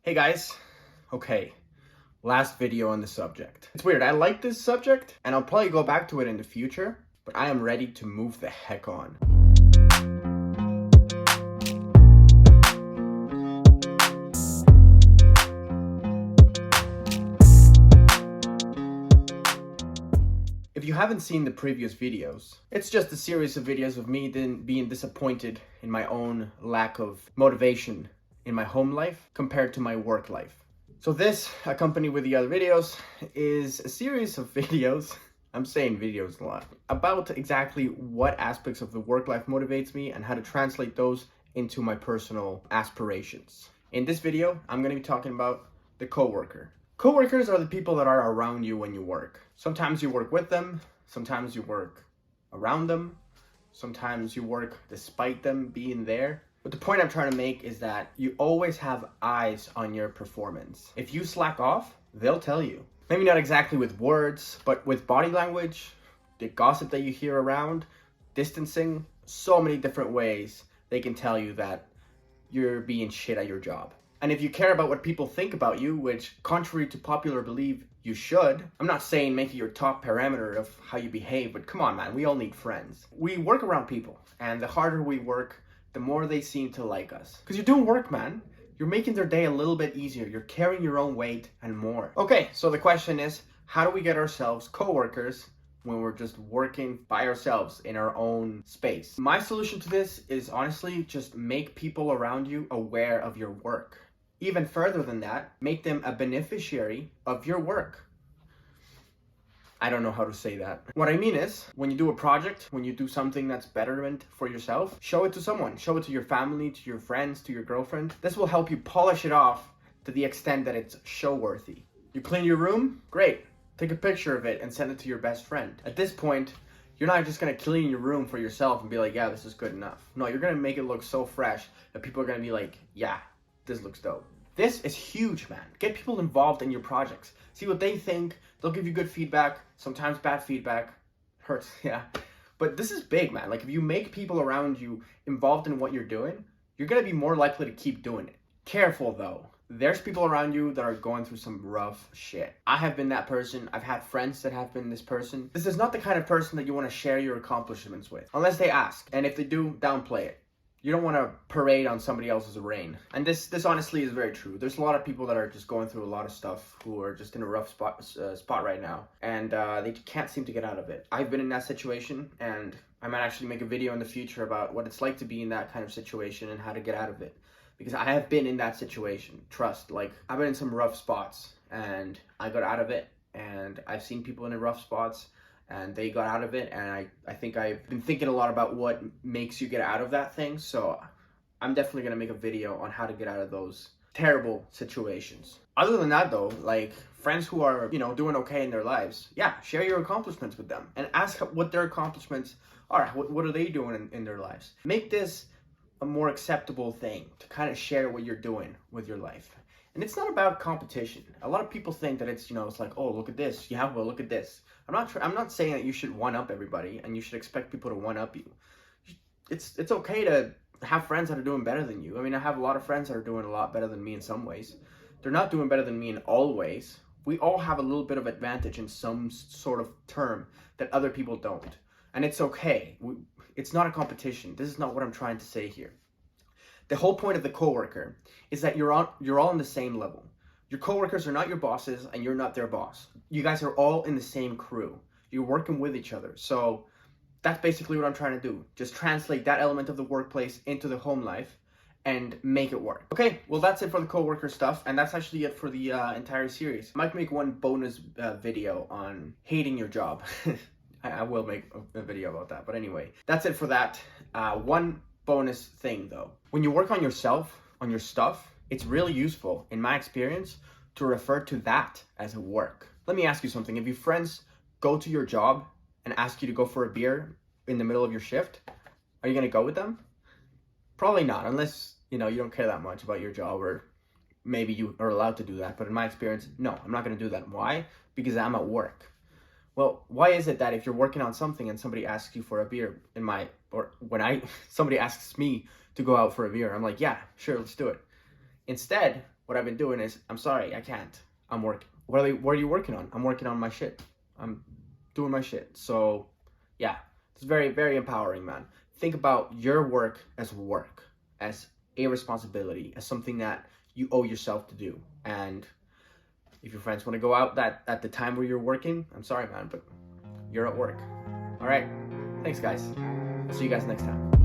Hey guys, okay, last video on the subject. It's weird, I like this subject and I'll probably go back to it in the future, but I am ready to move the heck on. If you haven't seen the previous videos, it's just a series of videos of me then being disappointed in my own lack of motivation in my home life compared to my work life. So this, accompanied with the other videos, is a series of videos, I'm saying videos a lot, about exactly what aspects of the work life motivates me and how to translate those into my personal aspirations. In this video, I'm going to be talking about the coworker. Coworkers are the people that are around you when you work. Sometimes you work with them, sometimes you work around them, sometimes you work despite them being there. But the point I'm trying to make is that you always have eyes on your performance. If you slack off, they'll tell you. Maybe not exactly with words, but with body language, the gossip that you hear around, distancing, so many different ways they can tell you that you're being shit at your job. And if you care about what people think about you, which contrary to popular belief, you should, I'm not saying make it your top parameter of how you behave, but come on man, we all need friends. We work around people, and the harder we work, the more they seem to like us. Because you're doing work, man. You're making their day a little bit easier. You're carrying your own weight and more. Okay, so the question is, how do we get ourselves coworkers when we're just working by ourselves in our own space? My solution to this is honestly just make people around you aware of your work. Even further than that, make them a beneficiary of your work. I don't know how to say that. What I mean is, when you do a project, when you do something that's betterment for yourself, show it to someone. Show it to your family, to your friends, to your girlfriend. This will help you polish it off to the extent that it's show-worthy. You clean your room? Great. Take a picture of it and send it to your best friend. At this point, you're not just gonna clean your room for yourself and be like, yeah, this is good enough. No, you're gonna make it look so fresh that people are gonna be like, yeah, this looks dope. This is huge, man. Get people involved in your projects. See what they think. They'll give you good feedback, sometimes bad feedback. Hurts, yeah. But this is big, man. Like if you make people around you involved in what you're doing, you're gonna be more likely to keep doing it. Careful though. There's people around you that are going through some rough shit. I have been that person. I've had friends that have been this person. This is not the kind of person that you want to share your accomplishments with, unless they ask. And if they do, downplay it. You don't want to parade on somebody else's reign. And this honestly is very true. There's a lot of people that are just going through a lot of stuff who are just in a rough spot right now. And they can't seem to get out of it. I've been in that situation, and I might actually make a video in the future about what it's like to be in that kind of situation and how to get out of it. Because I have been in that situation. Trust, like I've been in some rough spots and I got out of it. And I've seen people in rough spots and they got out of it, and I think I've been thinking a lot about what makes you get out of that thing, so I'm definitely going to make a video on how to get out of those terrible situations. Other than that though, like friends who are, doing okay in their lives, yeah, share your accomplishments with them and ask what their accomplishments are. What are they doing in their lives? Make this a more acceptable thing to kind of share what you're doing with your life. And it's not about competition. A lot of people think that it's, it's like, oh, look at this. Yeah, well, look at this. I'm not saying that you should one-up everybody and you should expect people to one-up you. It's okay to have friends that are doing better than you. I mean, I have a lot of friends that are doing a lot better than me in some ways. They're not doing better than me in all ways. We all have a little bit of advantage in some sort of term that other people don't. And it's okay. It's not a competition. This is not what I'm trying to say here. The whole point of the coworker is that you're all on the same level. Your coworkers are not your bosses and you're not their boss. You guys are all in the same crew. You're working with each other. So that's basically what I'm trying to do. Just translate that element of the workplace into the home life and make it work. Okay, well that's it for the coworker stuff, and that's actually it for the entire series. I might make one bonus video on hating your job. I will make a video about that, but anyway, that's it for that. One bonus thing though. When you work on yourself, on your stuff, it's really useful, in my experience, to refer to that as a work. Let me ask you something. If your friends go to your job and ask you to go for a beer in the middle of your shift, are you gonna go with them? Probably not, unless, you don't care that much about your job, or maybe you are allowed to do that. But in my experience, no, I'm not gonna do that. Why? Because I'm at work. Well, why is it that if you're working on something and somebody asks you for a beer, somebody asks me to go out for a beer, I'm like, yeah, sure, let's do it. Instead, what I've been doing is, I'm sorry, I can't. I'm working. What are you working on? I'm working on my shit. I'm doing my shit. So yeah, it's very, very empowering, man. Think about your work, as a responsibility, as something that you owe yourself to do. And if your friends want to go out that at the time where you're working, I'm sorry, man, but you're at work. All right. Thanks, guys. See you guys next time.